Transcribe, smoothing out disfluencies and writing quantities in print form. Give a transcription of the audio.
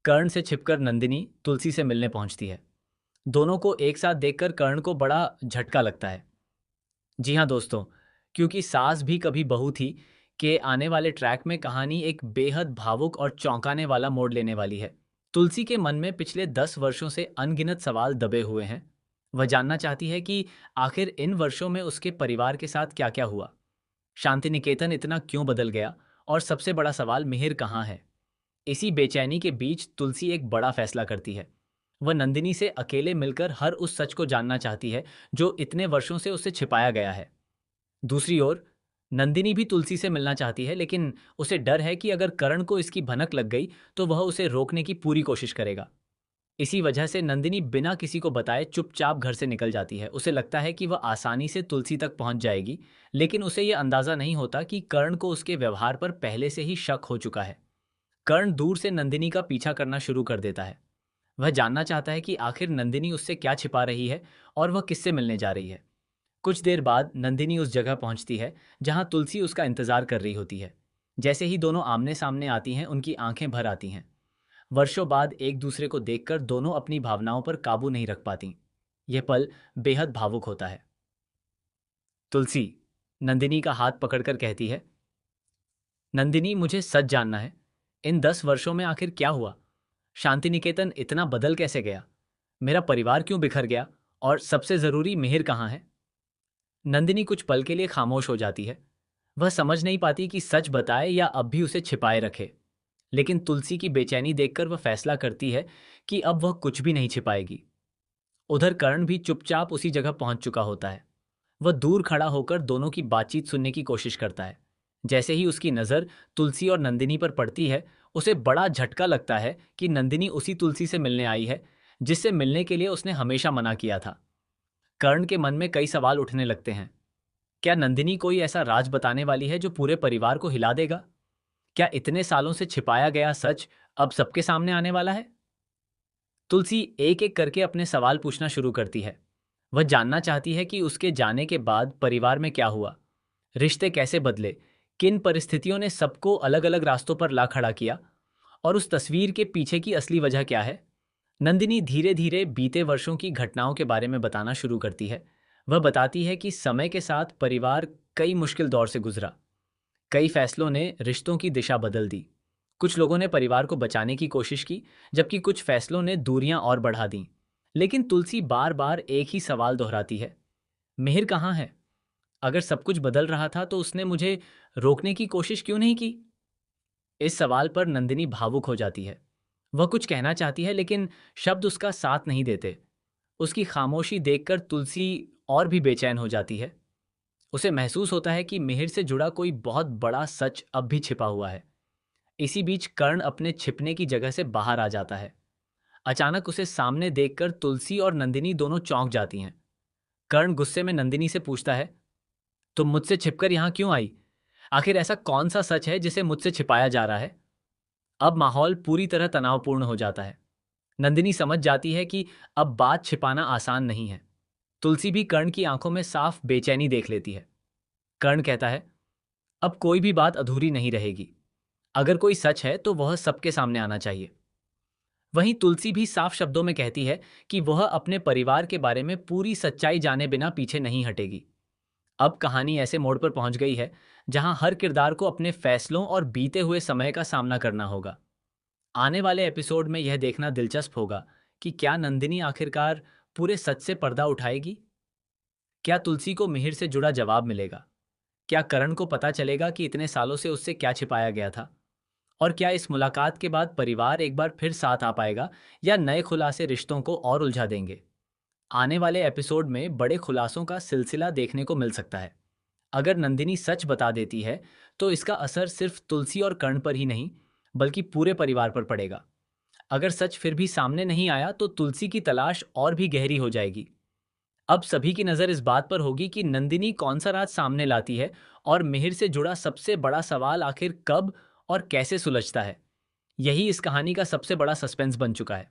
कर्ण से छिपकर नंदिनी तुलसी से मिलने पहुंचती है। दोनों को एक साथ देखकर कर्ण को बड़ा झटका लगता है। जी हाँ दोस्तों, क्योंकि सास भी कभी बहू थी के आने वाले ट्रैक में कहानी एक बेहद भावुक और चौंकाने वाला मोड़ लेने वाली है। तुलसी के मन में पिछले 10 वर्षों से अनगिनत सवाल दबे हुए हैं। वह जानना चाहती है कि आखिर इन वर्षों में उसके परिवार के साथ क्या क्या हुआ, शांति निकेतन इतना क्यों बदल गया, और सबसे बड़ा सवाल मिहिर कहाँ है। इसी बेचैनी के बीच तुलसी एक बड़ा फैसला करती है। वह नंदिनी से अकेले मिलकर हर उस सच को जानना चाहती है जो इतने वर्षों से उससे छिपाया गया है। दूसरी ओर नंदिनी भी तुलसी से मिलना चाहती है, लेकिन उसे डर है कि अगर करण को इसकी भनक लग गई तो वह उसे रोकने की पूरी कोशिश करेगा। इसी वजह से नंदिनी बिना किसी को बताए चुपचाप घर से निकल जाती है। उसे लगता है कि वह आसानी से तुलसी तक पहुंच जाएगी, लेकिन उसे यह अंदाजा नहीं होता कि कर्ण को उसके व्यवहार पर पहले से ही शक हो चुका है। कर्ण दूर से नंदिनी का पीछा करना शुरू कर देता है। वह जानना चाहता है कि आखिर नंदिनी उससे क्या छिपा रही है और वह किससे मिलने जा रही है। कुछ देर बाद नंदिनी उस जगह पहुंचती है जहां तुलसी उसका इंतजार कर रही होती है। जैसे ही दोनों आमने सामने आती हैं, उनकी आंखें भर आती हैं। वर्षों बाद एक दूसरे को देखकर दोनों अपनी भावनाओं पर काबू नहीं रख पाती। यह पल बेहद भावुक होता है। तुलसी नंदिनी का हाथ पकड़कर कहती है, नंदिनी, मुझे सच जानना है। इन 10 वर्षों में आखिर क्या हुआ? शांति निकेतन इतना बदल कैसे गया? मेरा परिवार क्यों बिखर गया? और सबसे जरूरी, मिहिर कहाँ है? नंदिनी कुछ पल के लिए खामोश हो जाती है। वह समझ नहीं पाती कि सच बताए या अब भी उसे छिपाए रखे। लेकिन तुलसी की बेचैनी देखकर वह फैसला करती है कि अब वह कुछ भी नहीं छिपाएगी। उधर कर्ण भी चुपचाप उसी जगह पहुंच चुका होता है। वह दूर खड़ा होकर दोनों की बातचीत सुनने की कोशिश करता है। जैसे ही उसकी नज़र तुलसी और नंदिनी पर पड़ती है, उसे बड़ा झटका लगता है कि नंदिनी उसी तुलसी से मिलने आई है जिससे मिलने के लिए उसने हमेशा मना किया था। कर्ण के मन में कई सवाल उठने लगते हैं। क्या नंदिनी कोई ऐसा राज बताने वाली है जो पूरे परिवार को हिला देगा? क्या इतने सालों से छिपाया गया सच अब सबके सामने आने वाला है? तुलसी एक एक करके अपने सवाल पूछना शुरू करती है। वह जानना चाहती है कि उसके जाने के बाद परिवार में क्या हुआ, रिश्ते कैसे बदले, किन परिस्थितियों ने सबको अलग अलग रास्तों पर ला खड़ा किया, और उस तस्वीर के पीछे की असली वजह क्या है। नंदिनी धीरे धीरे बीते वर्षों की घटनाओं के बारे में बताना शुरू करती है। वह बताती है कि समय के साथ परिवार कई मुश्किल दौर से गुजरा। कई फैसलों ने रिश्तों की दिशा बदल दी। कुछ लोगों ने परिवार को बचाने की कोशिश की, जबकि कुछ फैसलों ने दूरियां और बढ़ा दी। लेकिन तुलसी बार बार एक ही सवाल दोहराती है, मिहिर कहाँ है? अगर सब कुछ बदल रहा था तो उसने मुझे रोकने की कोशिश क्यों नहीं की? इस सवाल पर नंदिनी भावुक हो जाती है। वह कुछ कहना चाहती है, लेकिन शब्द उसका साथ नहीं देते। उसकी खामोशी देखकर तुलसी और भी बेचैन हो जाती है। उसे महसूस होता है कि मिहिर से जुड़ा कोई बहुत बड़ा सच अब भी छिपा हुआ है। इसी बीच कर्ण अपने छिपने की जगह से बाहर आ जाता है। अचानक उसे सामने देखकर तुलसी और नंदिनी दोनों चौंक जाती हैं। कर्ण गुस्से में नंदिनी से पूछता है, तुम मुझसे छिपकर यहाँ क्यों आई? आखिर ऐसा कौन सा सच है जिसे मुझसे छिपाया जा रहा है? अब माहौल पूरी तरह तनावपूर्ण हो जाता है। नंदिनी समझ जाती है कि अब बात छिपाना आसान नहीं है। तुलसी भी कर्ण की आंखों में साफ बेचैनी देख लेती है। कर्ण कहता है, अब कोई भी बात अधूरी नहीं रहेगी। अगर कोई सच है तो वह सबके सामने आना चाहिए। वहीं तुलसी भी साफ शब्दों में कहती है कि वह अपने परिवार के बारे में पूरी सच्चाई जाने बिना पीछे नहीं हटेगी। अब कहानी ऐसे मोड़ पर पहुंच गई है जहां हर किरदार को अपने फैसलों और बीते हुए समय का सामना करना होगा। आने वाले एपिसोड में यह देखना दिलचस्प होगा कि क्या नंदिनी आखिरकार पूरे सच से पर्दा उठाएगी। क्या तुलसी को मिहिर से जुड़ा जवाब मिलेगा? क्या करण को पता चलेगा कि इतने सालों से उससे क्या छिपाया गया था? और क्या इस मुलाकात के बाद परिवार एक बार फिर साथ आ पाएगा, या नए खुलासे रिश्तों को और उलझा देंगे? आने वाले एपिसोड में बड़े खुलासों का सिलसिला देखने को मिल सकता है। अगर नंदिनी सच बता देती है तो इसका असर सिर्फ तुलसी और कर्ण पर ही नहीं, बल्कि पूरे परिवार पर पड़ेगा। अगर सच फिर भी सामने नहीं आया तो तुलसी की तलाश और भी गहरी हो जाएगी। अब सभी की नज़र इस बात पर होगी कि नंदिनी कौन सा राज सामने लाती है, और मिहिर से जुड़ा सबसे बड़ा सवाल आखिर कब और कैसे सुलझता है। यही इस कहानी का सबसे बड़ा सस्पेंस बन चुका है।